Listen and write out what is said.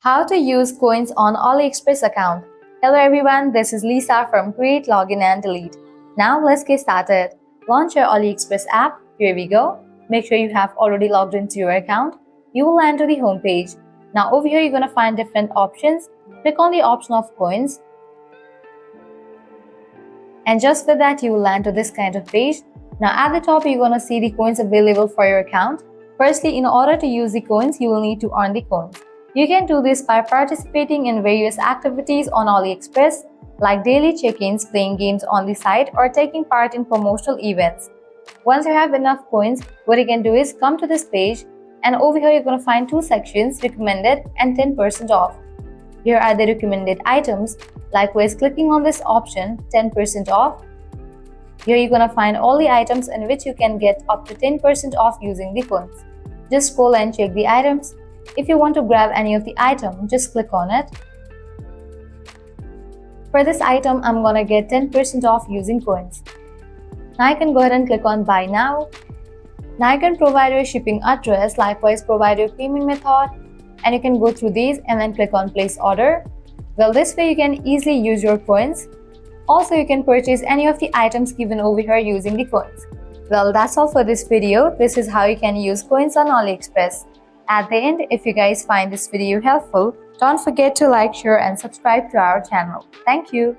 How to use coins on AliExpress account. Hello everyone, this is Lisa from Create, Login and Delete. Now let's get started. Launch your AliExpress app. Here we go. Make sure you have already logged into your account. You will land to the home page. Now over here you're going to find different options. Click on the option of coins. And just with that you will land to this kind of page. Now at the top you're going to see the coins available for your account. Firstly, in order to use the coins, you will need to earn the coins. You can do this by participating in various activities on AliExpress like daily check-ins, playing games on the site, or taking part in promotional events. Once you have enough coins, what you can do is come to this page and over here you're going to find two sections, recommended and 10% off. Here are the recommended items. Likewise, clicking on this option, 10% off. Here you're going to find all the items in which you can get up to 10% off using the coins. Just scroll and check the items. If you want to grab any of the item, just click on it. For this item, I'm gonna get 10% off using coins. Now I can go ahead and click on Buy Now. Now you can provide your shipping address, likewise provide your payment method, and you can go through these and then click on Place Order. Well, this way you can easily use your coins. Also, you can purchase any of the items given over here using the coins. Well, that's all for this video. This is how you can use coins on AliExpress. At the end, if you guys find this video helpful, don't forget to like, share and subscribe to our channel. Thank you.